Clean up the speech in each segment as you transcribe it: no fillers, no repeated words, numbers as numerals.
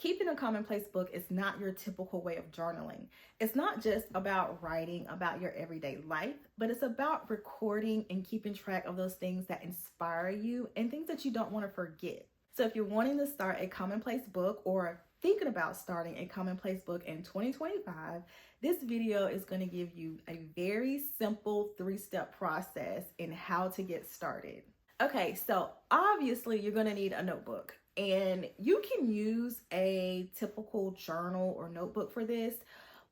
Keeping a commonplace book is not your typical way of journaling. It's not just about writing about your everyday life, but it's about recording and keeping track of those things that inspire you and things that you don't want to forget. So if you're wanting to start a commonplace book or thinking about starting a commonplace book in 2025, this video is going to give you a very simple 3-step process in how to get started. Okay, so obviously you're going to need a notebook. And you can use a typical journal or notebook for this,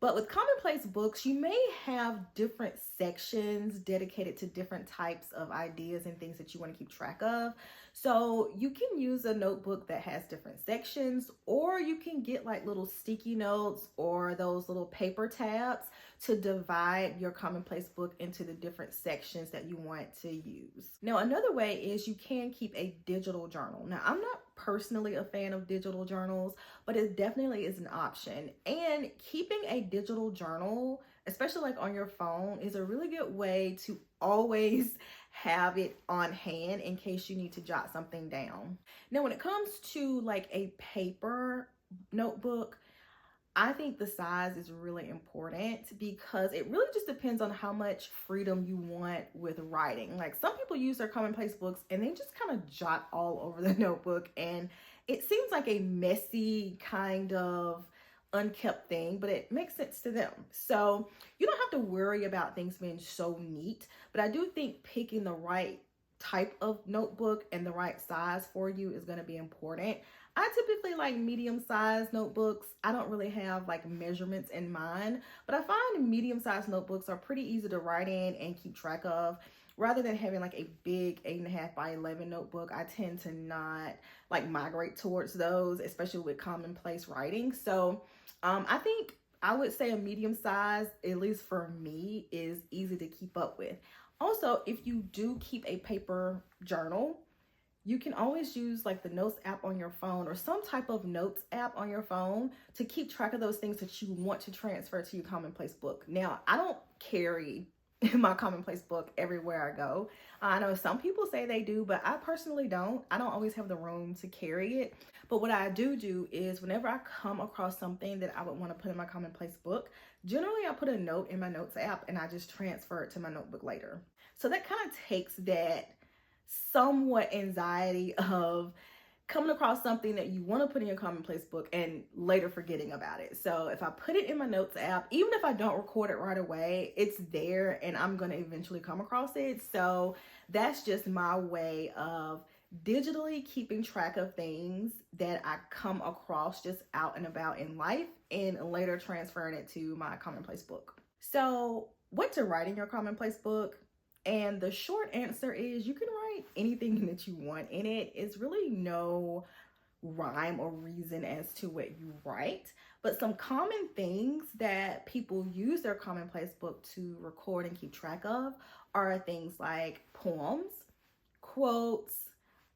but with commonplace books, you may have different sections dedicated to different types of ideas and things that you want to keep track of. So you can use a notebook that has different sections, or you can get like little sticky notes or those little paper tabs to divide your commonplace book into the different sections that you want to use. Now, another way is you can keep a digital journal. Now, I'm not personally a fan of digital journals, but it definitely is an option. And keeping a digital journal, especially like on your phone, is a really good way to always have it on hand in case you need to jot something down. Now, when it comes to like a paper notebook, I think the size is really important because it really just depends on how much freedom you want with writing. Like some people use their commonplace books and they just kind of jot all over the notebook, and it seems like a messy kind of unkept thing, but it makes sense to them. So you don't have to worry about things being so neat, but I do think picking the right type of notebook and the right size for you is going to be important. I typically like medium-sized notebooks. I don't really have like measurements in mind, but I find medium-sized notebooks are pretty easy to write in and keep track of. Rather than having like a big 8.5 by 11 notebook, I tend to not like migrate towards those, especially with commonplace writing. So I think I would say a medium size, at least for me, is easy to keep up with. Also, if you do keep a paper journal, you can always use like the notes app on your phone or some type of notes app on your phone to keep track of those things that you want to transfer to your commonplace book. Now, I don't carry my commonplace book everywhere I go. I know some people say they do, but I personally don't. I don't always have the room to carry it. But what I do is whenever I come across something that I would want to put in my commonplace book, generally I put a note in my notes app and I just transfer it to my notebook later. So that kind of takes that somewhat anxiety of coming across something that you want to put in your commonplace book and later forgetting about it. So if I put it in my notes app, even if I don't record it right away, it's there and I'm going to eventually come across it. So that's just my way of digitally keeping track of things that I come across just out and about in life and later transferring it to my commonplace book. So what to write in your commonplace book? And the short answer is you can write anything that you want in it. It's really no rhyme or reason as to what you write, but some common things that people use their commonplace book to record and keep track of are things like poems, quotes.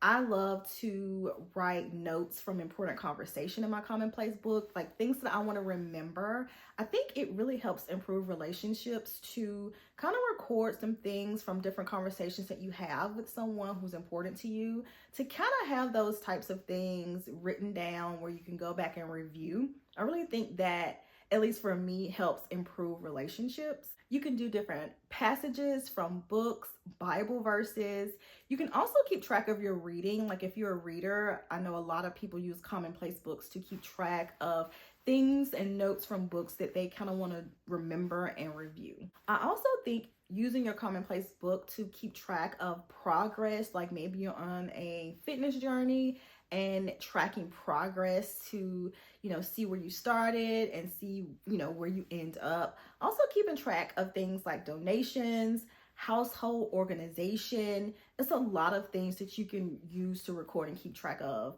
I love to write notes from important conversation in my commonplace book, like things that I want to remember. I think it really helps improve relationships to kind of record some things from different conversations that you have with someone who's important to you, to kind of have those types of things written down where you can go back and review. I really think that, at least for me, helps improve relationships. You can do different passages from books, Bible verses. You can also keep track of your reading. Like if you're a reader, I know a lot of people use commonplace books to keep track of things and notes from books that they kind of want to remember and review. I also think using your commonplace book to keep track of progress, like maybe you're on a fitness journey and tracking progress to, see where you started and see, where you end up. Also keeping track of things like donations, household organization. It's a lot of things that you can use to record and keep track of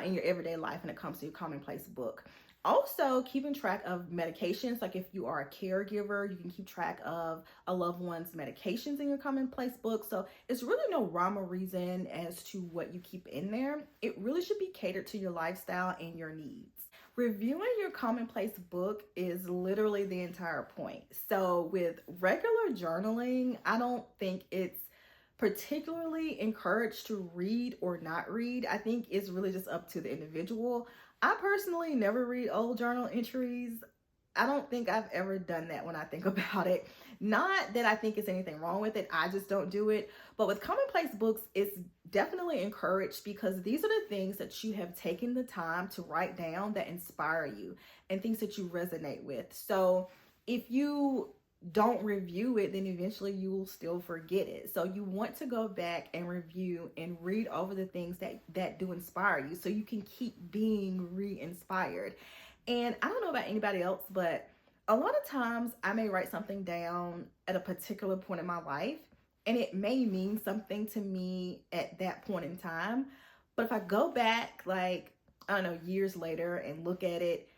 in your everyday life when it comes to your commonplace book. Also, keeping track of medications, like if you are a caregiver, you can keep track of a loved one's medications in your commonplace book. So it's really no rhyme or reason as to what you keep in there. It really should be catered to your lifestyle and your needs. Reviewing your commonplace book is literally the entire point. So with regular journaling, I don't think it's particularly encouraged to read or not read. I think it's really just up to the individual. I personally never read old journal entries. I don't think I've ever done that when I think about it. Not that I think it's anything wrong with it, I just don't do it. But with commonplace books, it's definitely encouraged because these are the things that you have taken the time to write down that inspire you and things that you resonate with. So if you don't review it, then eventually you will still forget it. So you want to go back and review and read over the things that do inspire you so you can keep being re-inspired. And I don't know about anybody else, but a lot of times I may write something down at a particular point in my life and it may mean something to me at that point in time. But if I go back, like, I don't know, years later and look at it,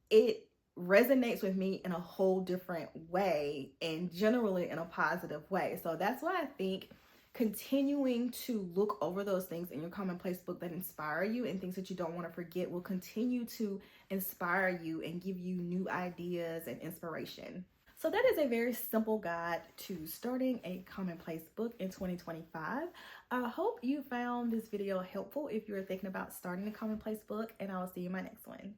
it resonates with me in a whole different way and generally in a positive way. So that's why I think continuing to look over those things in your commonplace book that inspire you and things that you don't want to forget will continue to inspire you and give you new ideas and inspiration. So that is a very simple guide to starting a commonplace book in 2025. I hope you found this video helpful if you're thinking about starting a commonplace book, and I'll see you in my next one.